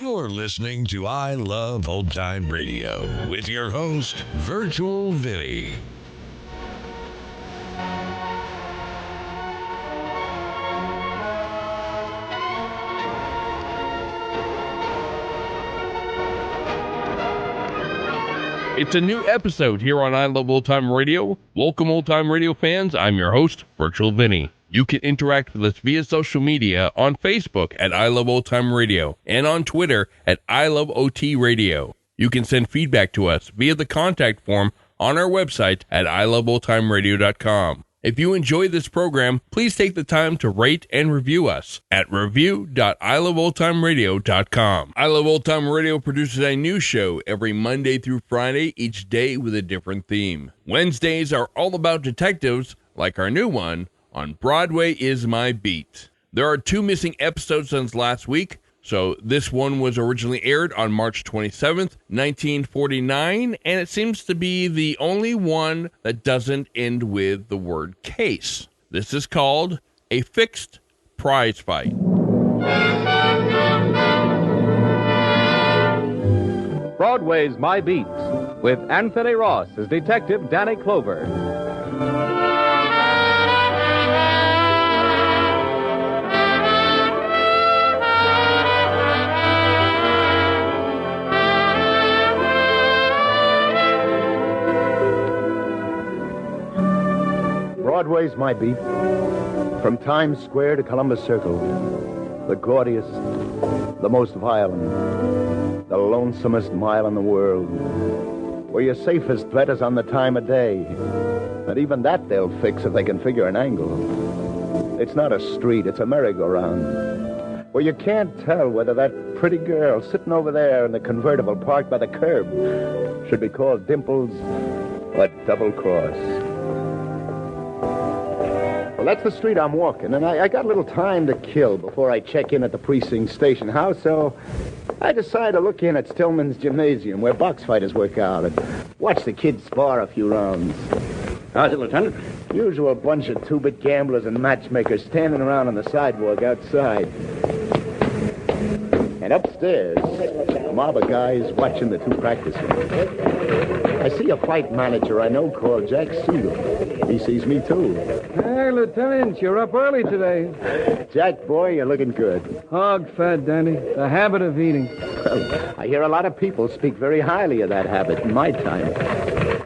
You're listening to I Love Old Time Radio with your host, Virtual Vinny. It's a new episode here on I Love Old Time Radio. Welcome, Old Time Radio fans. I'm your host, Virtual Vinny. You can interact with us via social media on Facebook at I Love Old Time Radio and on Twitter at I Love OT Radio. You can send feedback to us via the contact form on our website at iloveoldtimeradio.com. If you enjoy this program, please take the time to rate and review us at review.iloveoldtimeradio.com. I Love Old Time Radio produces a new show every Monday through Friday, each day with a different theme. Wednesdays are all about detectives, like our new one, on Broadway is My Beat. There are 2 missing episodes since last week, so this one was originally aired on March 27th, 1949, and it seems to be the only one that doesn't end with the word case. This is called A Fixed Prize Fight. Broadway's My Beat, with Anthony Ross as Detective Danny Clover. Broadway's My Beat. From Times Square to Columbus Circle. The gaudiest, the most violent, the lonesomest mile in the world. Where your safest threat is on the time of day. And even that they'll fix if they can figure an angle. It's not a street, it's a merry-go-round. Where you can't tell whether that pretty girl sitting over there in the convertible parked by the curb should be called Dimples or Double Cross. Well, that's the street I'm walking, and I got a little time to kill before I check in at the precinct station house, so I decided to look in at Stillman's Gymnasium, where box fighters work out, and watch the kids spar a few rounds. How's it, Lieutenant? Usual bunch of two-bit gamblers and matchmakers standing around on the sidewalk outside. And upstairs, a mob of guys watching the two practicing. I see a fight manager I know called Jack Siegel. He sees me, too. Hey, Lieutenant, you're up early today. Jack, boy, you're looking good. Hog fat, Danny. The habit of eating. Well, I hear a lot of people speak very highly of that habit in my time.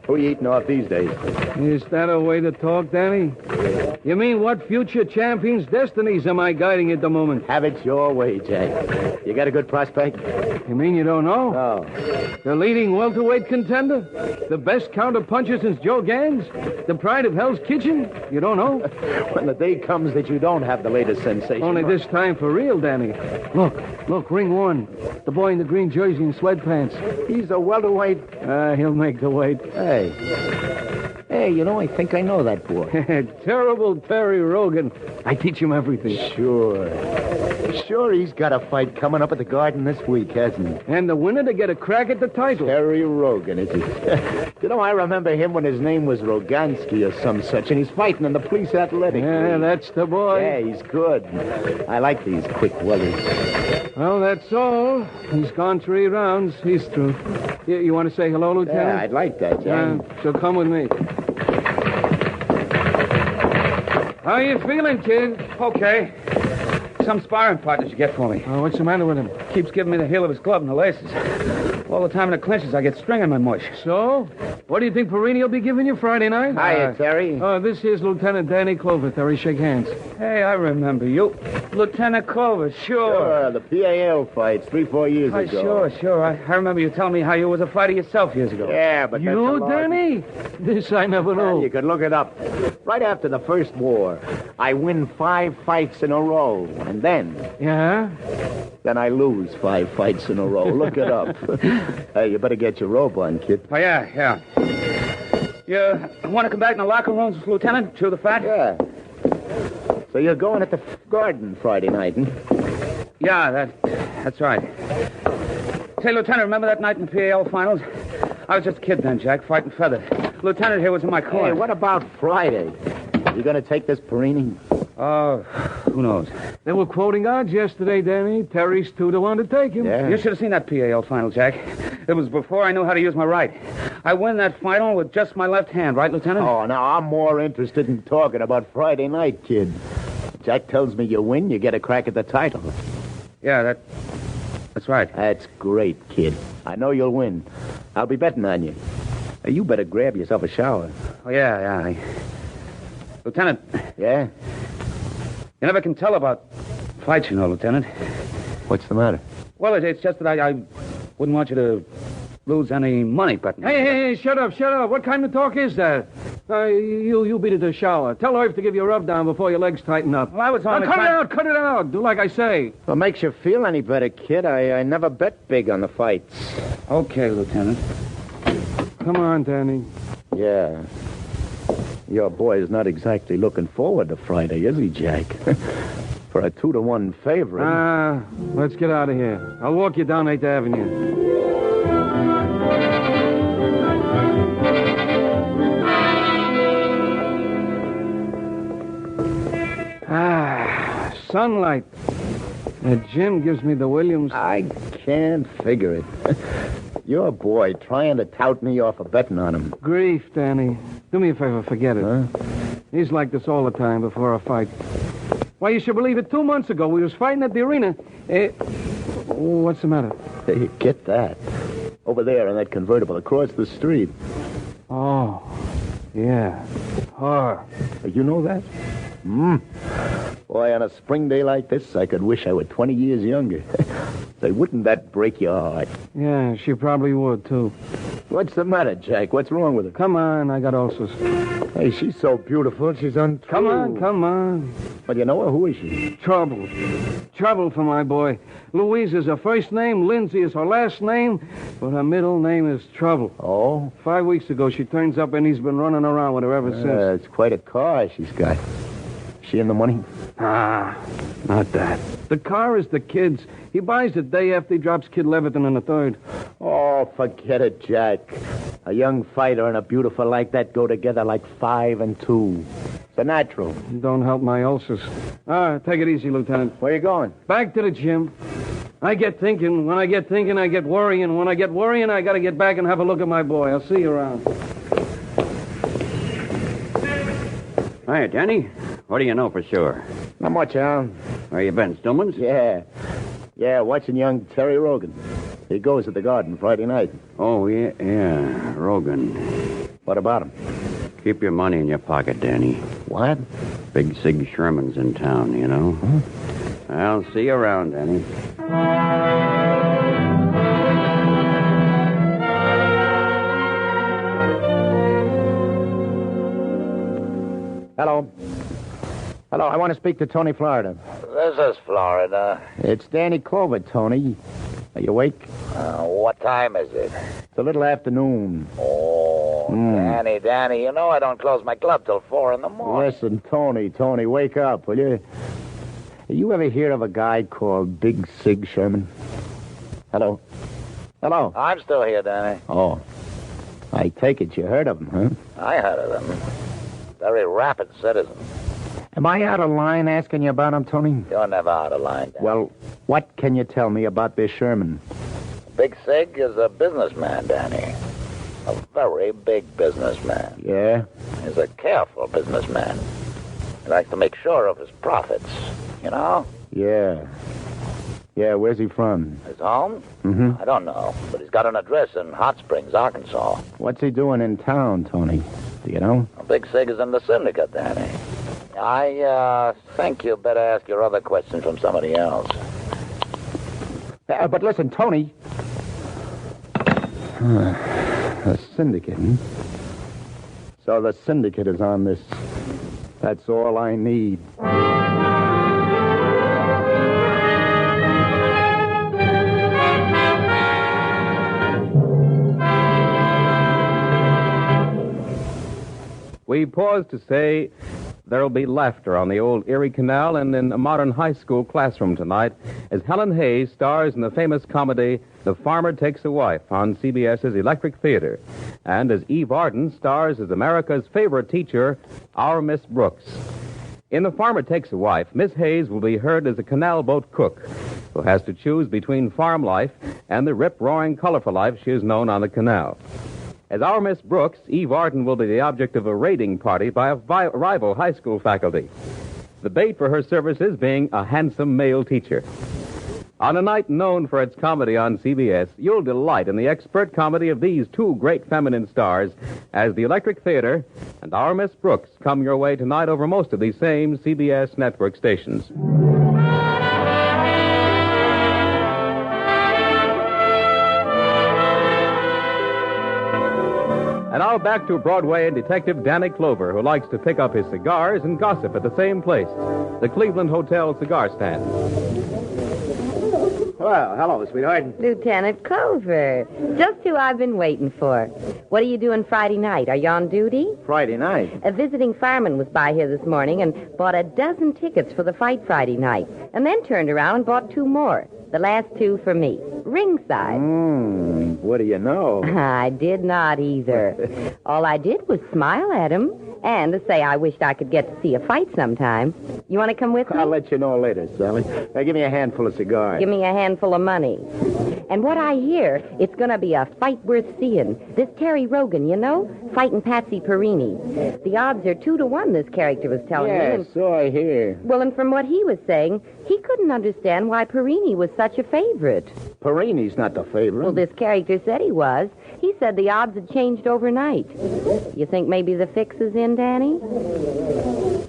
Who are you eating off these days? Is that a way to talk, Danny? You mean what future champion's destinies am I guiding at the moment? Have it your way, Jack. You got a good prospect? You mean you don't know? No. The leading welterweight contender? The best counter-puncher since Joe Gans? The pride of Hell's Kitchen? You don't know? When the day comes that you don't have the latest sensation. Only this time for real, Danny. Look, ring 1. The boy in the green jersey and sweatpants. He's a welterweight. He'll make the weight. Hey, you know, I think I know that boy. Terrible Terry Rogan. I teach him everything. Sure, he's got a fight coming up at the Garden this week, hasn't he? And the winner to get a crack at the title. Terry Rogan, is he? You know, I remember him when his name was Rogansky or some such, and he's fighting in the police athletic Yeah, league. that's the boy. Yeah, he's good. I like these quick weathers. Well, that's all. He's gone 3 rounds. He's through. You want to say hello, Lieutenant? Yeah, I'd like that, John. So come with me. How you feeling, kid? Okay. Some sparring partners you get for me. Oh, what's the matter with him? Keeps giving me the heel of his glove and the laces. All the time in the clinches, I get string in my mush. So? What do you think Perini will be giving you Friday night? Hiya, Terry. This here's Lieutenant Danny Clover. Terry, shake hands. Hey, I remember you. Lieutenant Clover, sure. Sure, the PAL fights 3-4 years ago. Sure. I remember you telling me how you was a fighter yourself years ago. Yeah, but that's a You, lot. Danny? This I never know. You can look it up. Right after the first war, I win 5 fights in a row, and then Yeah? I lose 5 fights in a row. Look it up. Hey, you better get your robe on, kid. Oh, yeah. You want to come back in the locker rooms, Lieutenant? Chew the fat? Yeah. So you're going at the Garden Friday night, huh? Yeah, that's right. Say, Lieutenant, remember that night in the PAL finals? I was just a kid then, Jack, fighting feather. Lieutenant here was in my corner. Hey, what about Friday? You going to take this Perini? Oh, Who knows? They were quoting odds yesterday, Danny. Terry's 2-1 to take him. Yeah. You should have seen that PAL final, Jack. It was before I knew how to use my right. I win that final with just my left hand, right, Lieutenant? Oh, now I'm more interested in talking about Friday night, kid. Jack tells me you win, you get a crack at the title. Yeah, that's right. That's great, kid. I know you'll win. I'll be betting on you. You better grab yourself a shower. Oh, yeah. Lieutenant, Yeah? you never can tell about fights, you know, Lieutenant. What's the matter? Well, it's just that I wouldn't want you to lose any money betting. Hey, shut up. What kind of talk is that? You beat it to the shower. Tell Irv to give you a rub down before your legs tighten up. Well, I was only Cut it out. Do like I say. If it makes you feel any better, kid, I never bet big on the fights. Okay, Lieutenant. Come on, Danny. Yeah. Your boy's not exactly looking forward to Friday, is he, Jack? For a 2-1 favorite. Let's get out of here. I'll walk you down 8th Avenue. Sunlight. That Jim gives me the Williams. I can't figure it. Your boy trying to tout me off of betting on him. Grief, Danny. Do me a favor, forget it. Huh? He's like this all the time before a fight. Why, you should believe it, 2 months ago, we was fighting at the arena. What's the matter? Hey, get that. Over there in that convertible across the street. Oh, yeah. Her. You know that? Boy, on a spring day like this, I could wish I were 20 years younger. Say, wouldn't that break your heart? Yeah, she probably would, too. What's the matter, Jack? What's wrong with her? Come on, I got ulcers. Hey, she's so beautiful, she's untrue. Come on. But you know her? Who is she? Trouble. Trouble for my boy. Louise is her first name, Lindsay is her last name, but her middle name is Trouble. Oh? 5 weeks ago, she turns up and he's been running around with her ever since. It's quite a car she's got. She in the money? Not that. The car is the kid's. He buys it day after he drops Kid Leviton in the 3rd. Oh, forget it, Jack. A young fighter and a beautiful like that go together like 5 and 2. It's a natural. Don't help my ulcers. Take it easy, Lieutenant. Where you going? Back to the gym. I get thinking. When I get thinking, I get worrying. When I get worrying, I got to get back and have a look at my boy. I'll see you around. Hi, Danny. What do you know for sure? Not much, Al. Where you been, Stillman's? Yeah, watching young Terry Rogan. He goes to the Garden Friday night. Oh, yeah, Rogan. What about him? Keep your money in your pocket, Danny. What? Big Sig Sherman's in town, you know? Huh? I'll see you around, Danny. Hello, I want to speak to Tony Florida. This is Florida. It's Danny Clover, Tony. Are you awake? What time is it? It's a little afternoon. Oh, Danny, you know I don't close my club till 4 in the morning. Listen, Tony, wake up, will you? You ever hear of a guy called Big Sig Sherman? Hello? I'm still here, Danny. Oh, I take it you heard of him, huh? I heard of him. Very rapid citizen. Am I out of line asking you about him, Tony? You're never out of line, Danny. Well, what can you tell me about this Sherman? Big Sig is a businessman, Danny. A very big businessman. Yeah? He's a careful businessman. He likes to make sure of his profits, you know? Yeah, where's he from? His home? Mm-hmm. I don't know, but he's got an address in Hot Springs, Arkansas. What's he doing in town, Tony? Do you know? Big Sig is in the syndicate, Danny. I think you better ask your other questions from somebody else. But listen, Tony. The syndicate, hmm? So the syndicate is on this. That's all I need. We pause to say there'll be laughter on the old Erie Canal and in a modern high school classroom tonight as Helen Hayes stars in the famous comedy The Farmer Takes a Wife on CBS's Electric Theater, and as Eve Arden stars as America's favorite teacher, our Miss Brooks. In The Farmer Takes a Wife, Miss Hayes will be heard as a canal boat cook who has to choose between farm life and the rip-roaring, colorful life she is known on the canal. As our Miss Brooks, Eve Arden will be the object of a raiding party by a rival high school faculty. The bait for her services being a handsome male teacher. On a night known for its comedy on CBS, you'll delight in the expert comedy of these two great feminine stars as the Electric Theater and our Miss Brooks come your way tonight over most of these same CBS network stations. And now back to Broadway and Detective Danny Clover, who likes to pick up his cigars and gossip at the same place, the Cleveland Hotel cigar stand. Well, hello, sweetheart. Lieutenant Clover. Just who I've been waiting for. What are you doing Friday night? Are you on duty? Friday night? A visiting fireman was by here this morning and bought a dozen tickets for the fight Friday night, and then turned around and bought 2 more. The last 2 for me. Ringside. What do you know? I did not either. All I did was smile at him and to say I wished I could get to see a fight sometime. You want to come with me? I'll let you know later, Sally. Now, give me a handful of cigars. Give me a handful of money. And what I hear, it's going to be a fight worth seeing. This Terry Rogan, you know, fighting Patsy Perini. The odds are 2-1, this character was telling me. Yes, so I hear. Well, and from what he was saying, he couldn't understand why Perini was such a favorite. Perini's not the favorite. Well, this character said he was. He said the odds had changed overnight. You think maybe the fix is in, Danny?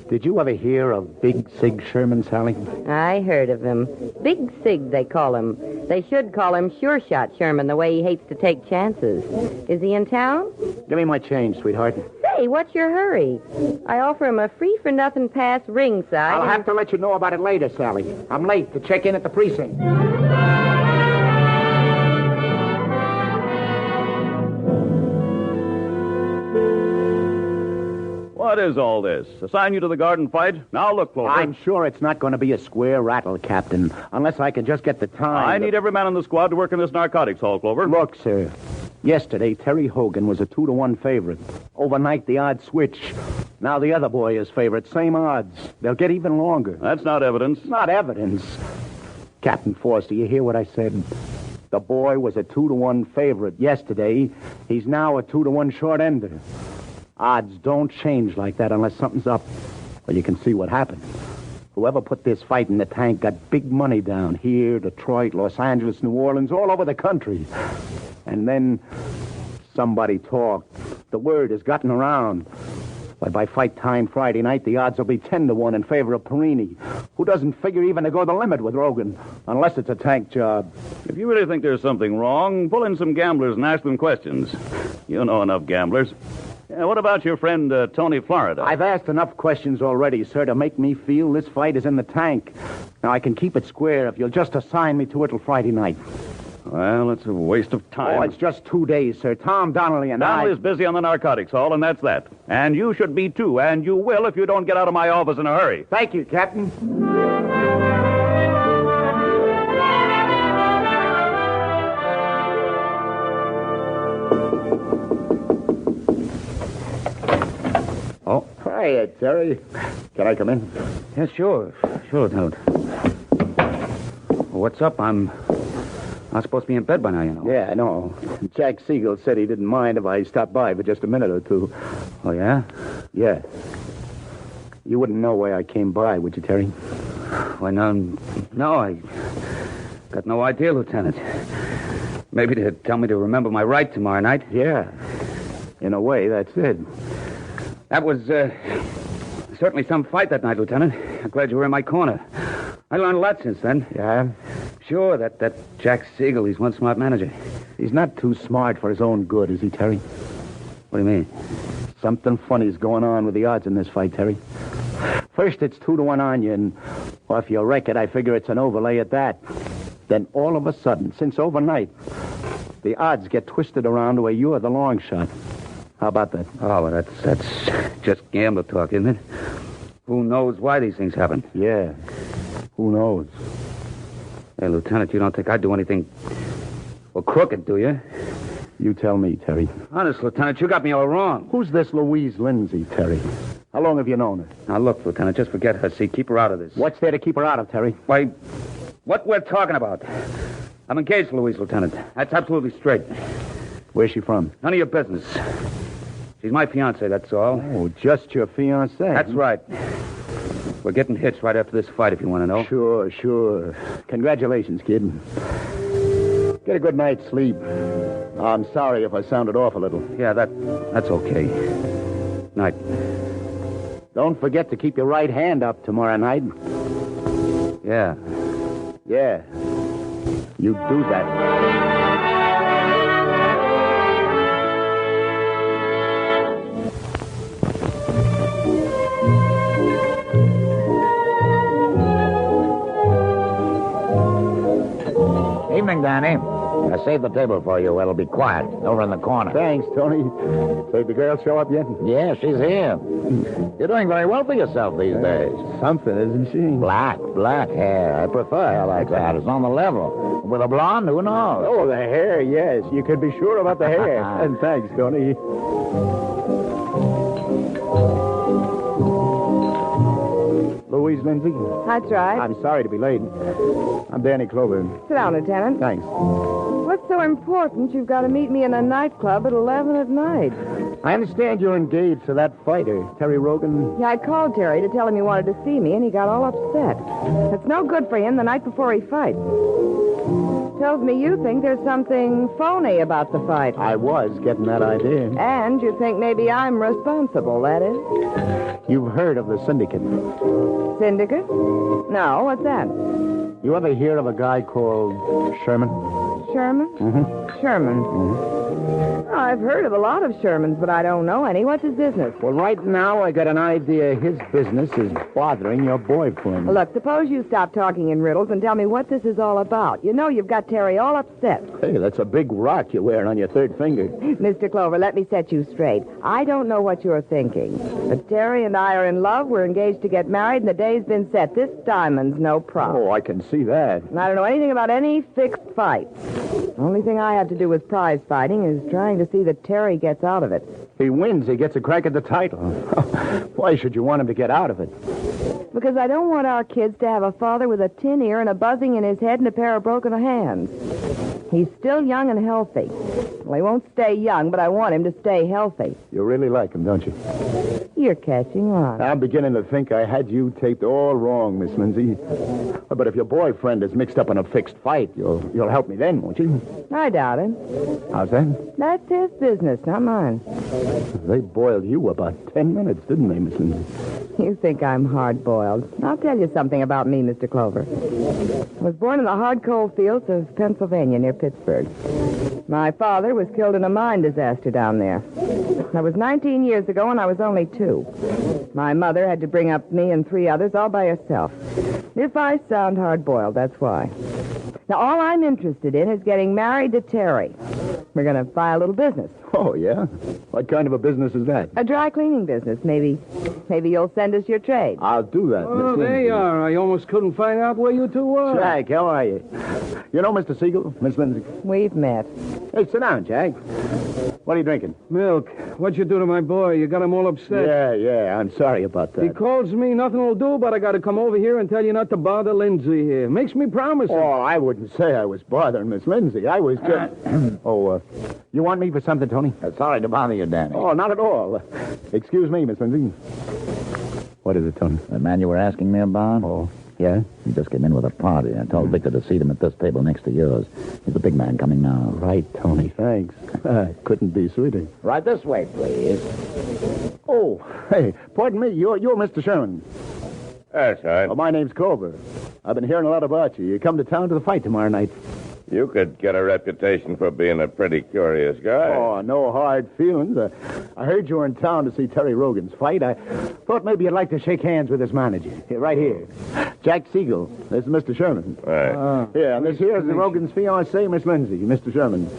Did you ever hear of Big Sig Sherman, Sally? I heard of him. Big Sig, they call him. They should call him Sure Shot Sherman, the way he hates to take chances. Is he in town? Give me my change, sweetheart. Say, what's your hurry? I offer him a free-for-nothing pass ringside. I'll have to let you know about it later, Sally. I'm late to check in at the precinct. What is all this? Assign you to the garden fight? Now look, Clover. I'm sure it's not going to be a square rattle, Captain, unless I can just get the time. I need every man in the squad to work in this narcotics hall, Clover. Look, sir. Yesterday, Terry Hogan was a 2-1 favorite. Overnight, the odds switch. Now the other boy is favorite. Same odds. They'll get even longer. That's not evidence. Not evidence. Captain Forster, you hear what I said? The boy was a 2-1 favorite yesterday. He's now a 2-1 short ender. Odds don't change like that unless something's up. Well, you can see what happened. Whoever put this fight in the tank got big money down here, Detroit, Los Angeles, New Orleans, all over the country. And then somebody talked. The word has gotten around. Why, by fight time Friday night, the odds will be 10-1 in favor of Perini, who doesn't figure even to go the limit with Rogan, unless it's a tank job. If you really think there's something wrong, pull in some gamblers and ask them questions. You know enough gamblers. What about your friend, Tony Florida? I've asked enough questions already, sir, to make me feel this fight is in the tank. Now, I can keep it square if you'll just assign me to it till Friday night. Well, it's a waste of time. Oh, it's just 2 days, sir. Tom Donnelly and Donnelly's busy on the narcotics hall, and that's that. And you should be, too, and you will if you don't get out of my office in a hurry. Thank you, Captain. Oh. Hiya, Terry. Can I come in? Yes, sure. Sure, Lieutenant. What's up? I'm supposed to be in bed by now, you know. Yeah, I know. Jack Siegel said he didn't mind if I stopped by for just a minute or two. Oh, yeah? Yeah. You wouldn't know why I came by, would you, Terry? Why, no, I got no idea, Lieutenant. Maybe to tell me to remember my right tomorrow night. Yeah. In a way, that's it. That was certainly some fight that night, Lieutenant. I'm glad you were in my corner. I learned a lot since then. Yeah? Sure, that Jack Siegel, he's one smart manager. He's not too smart for his own good, is he, Terry? What do you mean? Something funny's going on with the odds in this fight, Terry. First, it's 2-1 on you, and well, if you wreck it, I figure it's an overlay at that. Then all of a sudden, since overnight, the odds get twisted around to where you're the long shot. How about that? Oh, well, that's just gambler talk, isn't it? Who knows why these things happen? Yeah. Who knows? Hey, Lieutenant, you don't think I'd do anything crooked, do you? You tell me, Terry. Honest, Lieutenant, you got me all wrong. Who's this Louise Lindsay, Terry? How long have you known her? Now, look, Lieutenant, just forget her. See, keep her out of this. What's there to keep her out of, Terry? Why, what we're talking about. I'm engaged to Louise, Lieutenant. That's absolutely straight. Where's she from? None of your business. She's my fiancée, that's all. Oh, just your fiancée. That's right. We're getting hitched right after this fight, if you want to know. Sure. Congratulations, kid. Get a good night's sleep. I'm sorry if I sounded off a little. Yeah, that's okay. Night. Don't forget to keep your right hand up tomorrow night. Yeah. Yeah. You do that. Evening, Danny. I saved the table for you. It'll be quiet over in the corner. Thanks, Tony. Did the girl show up yet? Yeah, she's here. You're doing very well for yourself these days. Something, isn't she? Black hair. I prefer hair like that. It's on the level. With a blonde, who knows? Oh, the hair, yes. You could be sure about the hair. And thanks, Tony. Louise Lindsay? That's right. I'm sorry to be late. I'm Danny Clover. Sit down, Lieutenant. Thanks. What's so important you've got to meet me in a nightclub at 11 at night? I understand you're engaged to that fighter, Terry Rogan. Yeah, I called Terry to tell him he wanted to see me, and he got all upset. It's no good for him the night before he fights. Tells me you think there's something phony about the fight. I was getting that idea. And you think maybe I'm responsible, that is? You've heard of the syndicate. Syndicate? No, what's that? You ever hear of a guy called Sherman? Sherman? Mm-hmm. Sherman. Mm-hmm. Oh, I've heard of a lot of Shermans, but I don't know any. What's his business? Well, right now I got an idea his business is bothering your boyfriend. Look, suppose you stop talking in riddles and tell me what this is all about. You know you've got Terry all upset. Hey, that's a big rock you're wearing on your third finger. Mr. Clover, let me set you straight. I don't know what you're thinking. But Terry and I are in love. We're engaged to get married, and the day's been set. This diamond's no problem. Oh, I can see that. And I don't know anything about any fixed fights. The only thing I have to do with prize fighting is trying to see that Terry gets out of it. If he wins, he gets a crack at the title. Why should you want him to get out of it? Because I don't want our kids to have a father with a tin ear and a buzzing in his head and a pair of broken hands. He's still young and healthy. Well, he won't stay young, but I want him to stay healthy. You really like him, don't you? You're catching on. I'm beginning to think I had you taped all wrong, Miss Lindsay. But if your boyfriend is mixed up in a fixed fight, you'll help me then, won't you? I doubt it. How's that? That's his business, not mine. They boiled you about 10 minutes, didn't they, Miss Lindsay? You think I'm hard-boiled. I'll tell you something about me, Mr. Clover. I was born in the hard coal fields of Pennsylvania near Pittsburgh. My father was killed in a mine disaster down there. That was 19 years ago, and I was only 2. My mother had to bring up me and 3 others all by herself. If I sound hard-boiled, that's why. Now, all I'm interested in is getting married to Terry. We're going to buy a little business. Oh, yeah? What kind of a business is that? A dry cleaning business. Maybe you'll send us your trade. I'll do that, Miss Oh, Lindsay. there you are. I almost couldn't find out where you two were. Jack, how are you? You know Mr. Siegel, Miss Lindsay? We've met. Hey, sit down, Jack. What are you drinking? Milk. What'd you do to my boy? You got him all upset. Yeah, I'm sorry about that. He calls me, nothing will do, but I got to come over here and tell you not to bother Lindsay here. Makes me promise him. Oh, I wouldn't say I was bothering Miss Lindsay. I was just... you want me for something, Tony? Sorry to bother you, Danny. Oh, not at all. Excuse me, Miss Lindsay. What is it, Tony? The man you were asking me about? Oh, yeah? He just came in with a party. I told Victor to seat him at this table next to yours. He's a big man coming now. Right, Tony, thanks. Couldn't be sweeter. Right this way, please. Oh, hey, pardon me, you're Mr. Sherman. That's right. Oh, my name's Clover. I've been hearing a lot about you. You come to town to the fight tomorrow night. You could get a reputation for being a pretty curious guy. Oh, no hard feelings. I heard you were in town to see Terry Rogan's fight. I thought maybe you'd like to shake hands with his manager. Here, right here. Jack Siegel. This is Mr. Sherman. Right. Yeah, and this here is the Rogan's fiancée, Miss Lindsay. Mr. Sherman.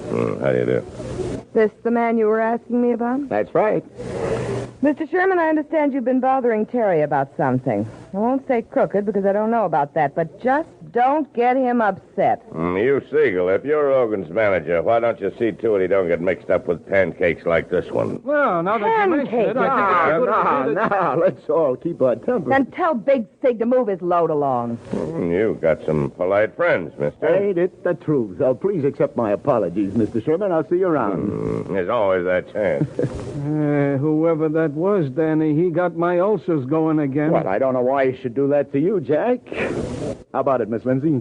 How do you do? This the man you were asking me about? That's right. Mr. Sherman, I understand you've been bothering Terry about something. I won't say crooked because I don't know about that, but just don't get him upset. You, Siegel, if you're Rogan's manager, why don't you see to it he don't get mixed up with pancakes like this one? Well, now that you mention it, I think it's a good idea. Now, let's all keep our temper. Then tell Big Sig to move his load along. You got some polite friends, mister. Ain't it the truth? Oh, please accept my apologies, Mr. Sherman. I'll see you around. There's always that chance. Whoever that was, Danny, he got my ulcers going again. Well, I don't know why he should do that to you, Jack. How about it, Miss Lindsay?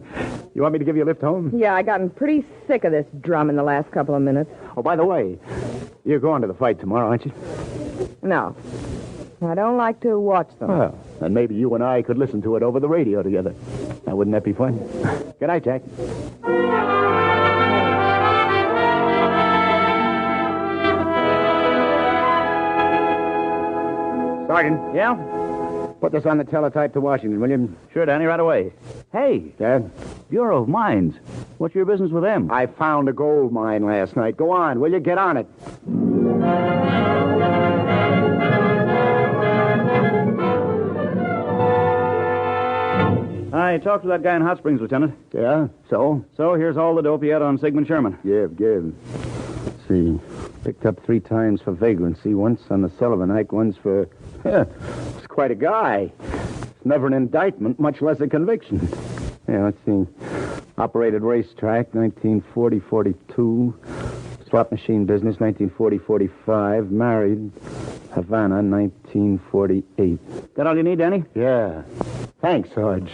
You want me to give you a lift home? Yeah, I gotten pretty sick of this drum in the last couple of minutes. Oh, by the way, you're going to the fight tomorrow, aren't you? No. I don't like to watch them. Well, then maybe you and I could listen to it over the radio together. Now, wouldn't that be fun? Good night, Jack. Sergeant. Yeah? Put this on the teletype to Washington, will you? Sure, Danny, right away. Hey, Dad? Bureau of Mines. What's your business with them? I found a gold mine last night. Go on, will you? Get on it. I talked to that guy in Hot Springs, Lieutenant. Yeah? So? So here's all the dope he had on Sigmund Sherman. Give. Let's see. Picked up 3 times for vagrancy. Once on the Sullivan Act, once for... It's quite a guy. It's never an indictment, much less a conviction. Yeah, let's see. Operated racetrack, 1940-42. Slot machine business, 1940-45. Married, Havana, 1948. That all you need, Danny? Yeah. Thanks, Sarge.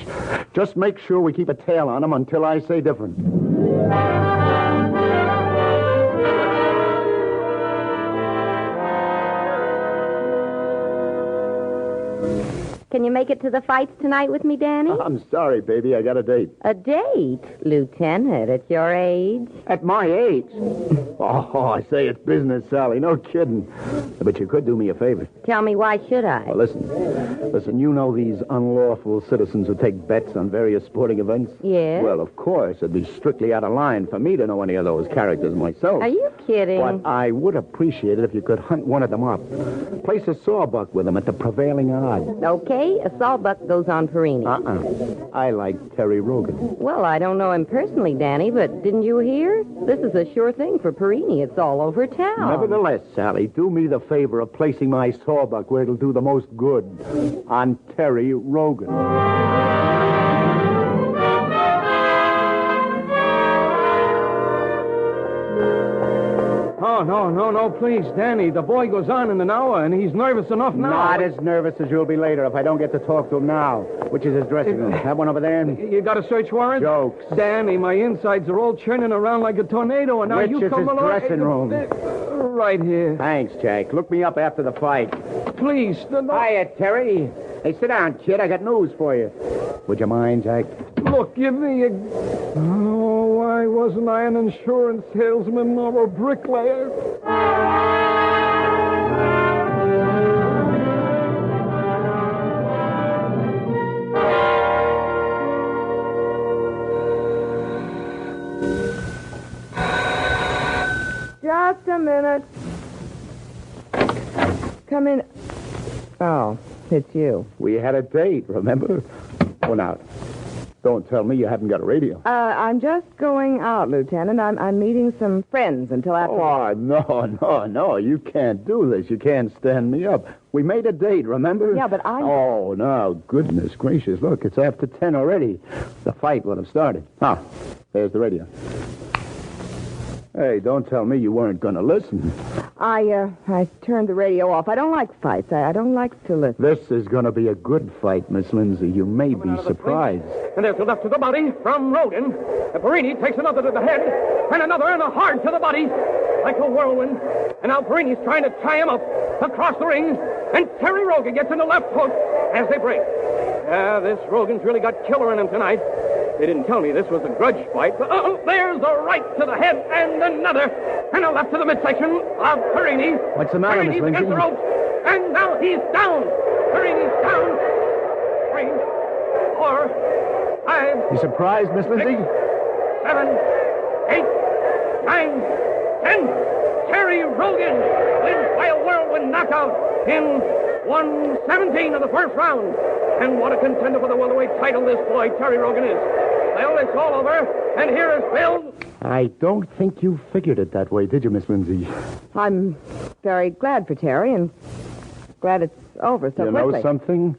Just make sure we keep a tail on him until I say different. Can you make it to the fights tonight with me, Danny? I'm sorry, baby. I got a date. A date? Lieutenant, at your age? At my age? Oh, I say it's business, Sally. No kidding. But you could do me a favor. Tell me, why should I? Well, listen, you know these unlawful citizens who take bets on various sporting events? Yes. Well, of course, it'd be strictly out of line for me to know any of those characters myself. Are you kidding? But I would appreciate it if you could hunt one of them up. Place a sawbuck with them at the prevailing odds. Okay, a sawbuck goes on Perini. I like Terry Rogan. Well, I don't know him personally, Danny, but didn't you hear? This is a sure thing for Perini. It's all over town. Nevertheless, Sally, do me the favor of placing my sawbuck where it'll do the most good. On Terry Rogan. Oh, no, please, Danny. The boy goes on in an hour, and he's nervous enough now. Not as nervous as you'll be later if I don't get to talk to him now. Which is his dressing room? Have one over there? You got a search warrant? Jokes. Danny, my insides are all churning around like a tornado, and now Which you is come his along... dressing room? Right here. Thanks, Jack. Look me up after the fight. Please. Hiya, Terry. Hey, sit down, kid. I got news for you. Would you mind, Jack? Look, give me a... Oh, why wasn't I an insurance salesman or a bricklayer? Just a minute. Come in. Oh, it's you. We had a date, remember? Oh, now, don't tell me you haven't got a radio. I'm just going out, Lieutenant. I'm meeting some friends until after... Oh, no. You can't do this. You can't stand me up. We made a date, remember? Yeah, but I... Oh, no, goodness gracious. Look, it's after 10 already. The fight would have started. There's the radio. Hey, don't tell me you weren't going to listen. I turned the radio off. I don't like fights. I don't like to listen. This is going to be a good fight, Miss Lindsay. You may be surprised. And there's a left to the body from Rogan. Perini takes another to the head, and another and a hard to the body, like a whirlwind. And now Perini's trying to tie him up across the ring, and Terry Rogan gets in the left hook as they break. This Rogan's really got killer in him tonight. They didn't tell me this was a grudge fight, but there's a right to the head and another, and a left to the midsection of Perini. What's the matter, Miss Lindsay? Perini's against the ropes, and now he's down. Perini's down. 3, 4, 5. You surprised, Miss Lindsay? 6, 7, 8, 9, 10. Terry Rogan wins by a whirlwind knockout in 1:17 of the first round. And what a contender for the welterweight title this boy, Terry Rogan, is. Well, it's all over, and here is Bill. I don't think you figured it that way, did you, Miss Lindsay? I'm very glad for Terry and glad it's over so quickly. You know something?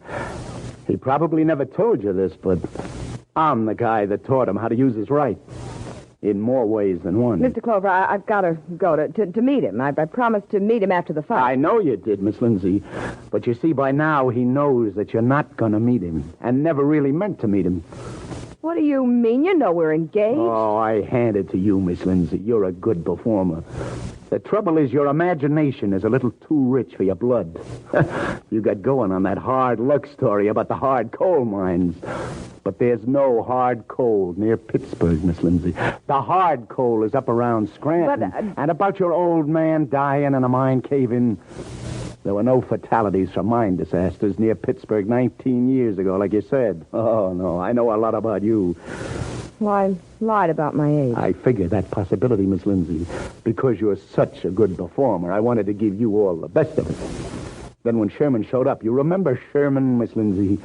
He probably never told you this, but I'm the guy that taught him how to use his right. In more ways than one. Mr. Clover, I've got to go to meet him. I promised to meet him after the fight. I know you did, Miss Lindsay. But you see, by now he knows that you're not going to meet him and never really meant to meet him. What do you mean? You know we're engaged. Oh, I hand it to you, Miss Lindsay. You're a good performer. The trouble is your imagination is a little too rich for your blood. You got going on that hard luck story about the hard coal mines. But there's no hard coal near Pittsburgh, Miss Lindsay. The hard coal is up around Scranton. But, And about your old man dying in a mine cave-in, there were no fatalities from mine disasters near Pittsburgh 19 years ago, like you said. Oh, no, I know a lot about you. Well, I lied about my age. I figured that possibility, Miss Lindsay. Because you're such a good performer, I wanted to give you all the best of it. Then when Sherman showed up, you remember Sherman, Miss Lindsay?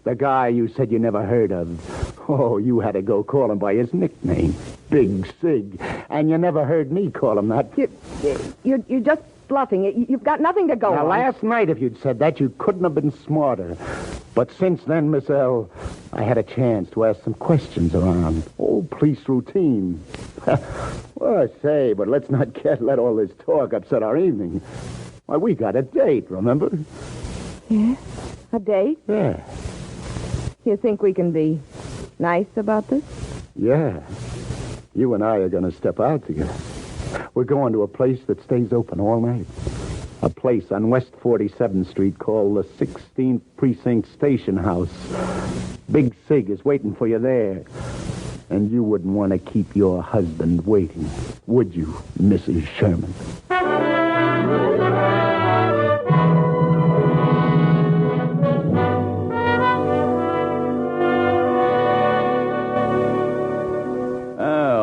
The guy you said you never heard of. Oh, you had to go call him by his nickname, Big Sig. And you never heard me call him that. You're just bluffing. You've got nothing to go now, on. Last night, if you'd said that, you couldn't have been smarter. But since then, Miss L, I had a chance to ask some questions around old police routine. Well, I say, but let's not let all this talk upset our evening. Why, we got a date, remember? Yeah? A date? Yeah. You think we can be nice about this? Yeah. You and I are going to step out together. We're going to a place that stays open all night. A place on West 47th Street called the 16th Precinct Station House. Big Sig is waiting for you there. And you wouldn't want to keep your husband waiting, would you, Mrs. Sherman?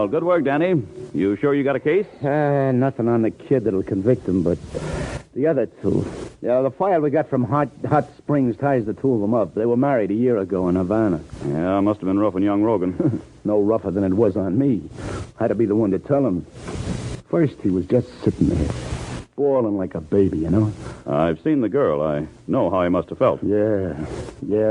Well, good work, Danny. You sure you got a case? Nothing on the kid that'll convict him, but the other two. Yeah, the file we got from Hot Springs ties the two of them up. They were married a year ago in Havana. Yeah, must have been rough on young Rogan. No rougher than it was on me. Had to be the one to tell him. First, he was just sitting there, bawling like a baby, you know? I've seen the girl. I know how he must have felt. Yeah,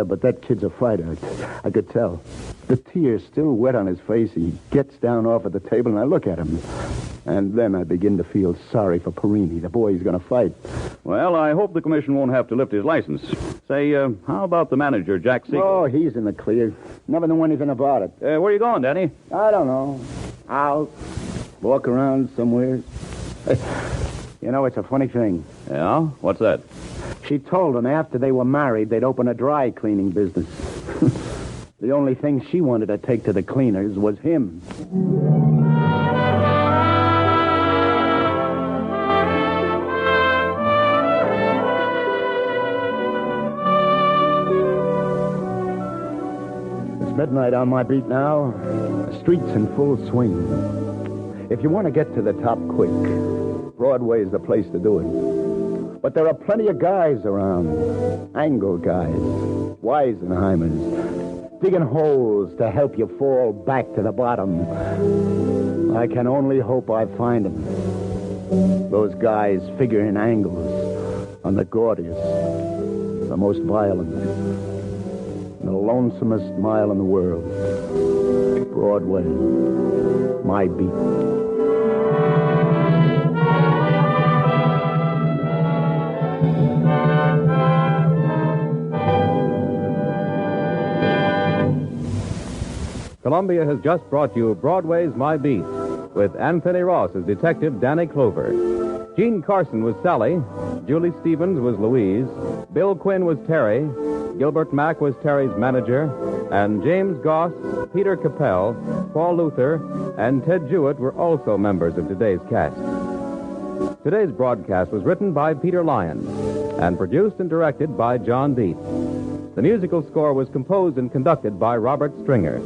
but that kid's a fighter. I could tell. The tears still wet on his face. He gets down off at the table, and I look at him. And then I begin to feel sorry for Perini, the boy he's going to fight. Well, I hope the commission won't have to lift his license. Say, how about the manager, Jack Siegel? Oh, he's in the clear. Never knew anything about it. Where are you going, Danny? I don't know. Out. Walk around somewhere. You know, it's a funny thing. Yeah? What's that? She told him after they were married, they'd open a dry cleaning business. The only thing she wanted to take to the cleaners was him. It's midnight on my beat now. The street's in full swing. If you want to get to the top quick, Broadway is the place to do it. But there are plenty of guys around. Angle guys. Weisenheimers. Digging holes to help you fall back to the bottom. I can only hope I find them. Those guys figuring angles on the gaudiest, the most violent, the lonesomest mile in the world. Broadway. My beat. Columbia has just brought you Broadway's My Beat, with Anthony Ross as Detective Danny Clover. Gene Carson was Sally, Julie Stevens was Louise, Bill Quinn was Terry, Gilbert Mack was Terry's manager, and James Goss, Peter Capel, Paul Luther, and Ted Jewett were also members of today's cast. Today's broadcast was written by Peter Lyons and produced and directed by John Deeth. The musical score was composed and conducted by Robert Stringer.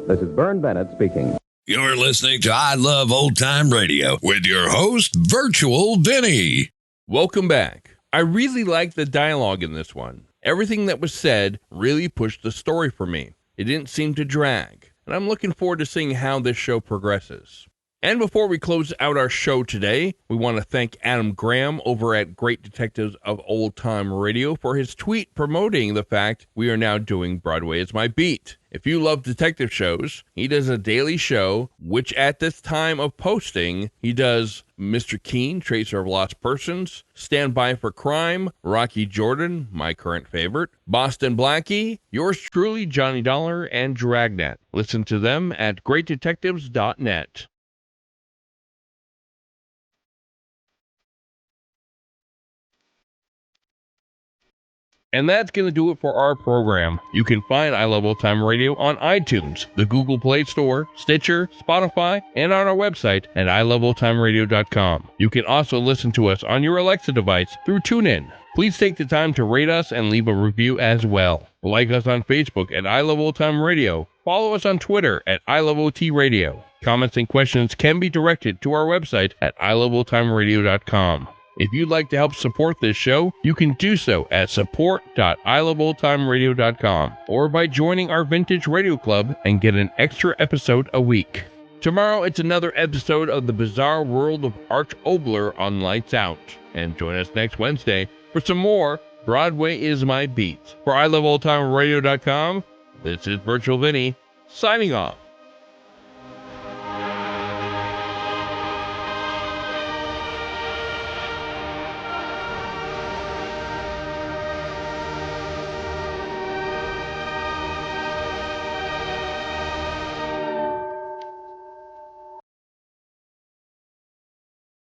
This is Vern Bennett speaking. You're listening to I Love Old Time Radio with your host, Virtual Vinny. Welcome back. I really like the dialogue in this one. Everything that was said really pushed the story for me. It didn't seem to drag, and I'm looking forward to seeing how this show progresses. And before we close out our show today, we want to thank Adam Graham over at Great Detectives of Old Time Radio for his tweet promoting the fact we are now doing Broadway is My Beat. If you love detective shows, he does a daily show, which at this time of posting, he does Mr. Keen, Tracer of Lost Persons, Stand By for Crime, Rocky Jordan, my current favorite, Boston Blackie, yours truly, Johnny Dollar, and Dragnet. Listen to them at greatdetectives.net. And that's going to do it for our program. You can find I Love Old Time Radio on iTunes, the Google Play Store, Stitcher, Spotify, and on our website at iloveoldtimeradio.com. You can also listen to us on your Alexa device through TuneIn. Please take the time to rate us and leave a review as well. Like us on Facebook at I Love Old Time Radio. Follow us on Twitter at I Love OT Radio. Comments and questions can be directed to our website at iloveoldtimeradio.com. If you'd like to help support this show, you can do so at support.iloveoldtimeradio.com or by joining our Vintage Radio Club and get an extra episode a week. Tomorrow, it's another episode of the bizarre world of Arch Obler on Lights Out. And join us next Wednesday for some more Broadway is My Beat. For iloveoldtimeradio.com, this is Virtual Vinny, signing off.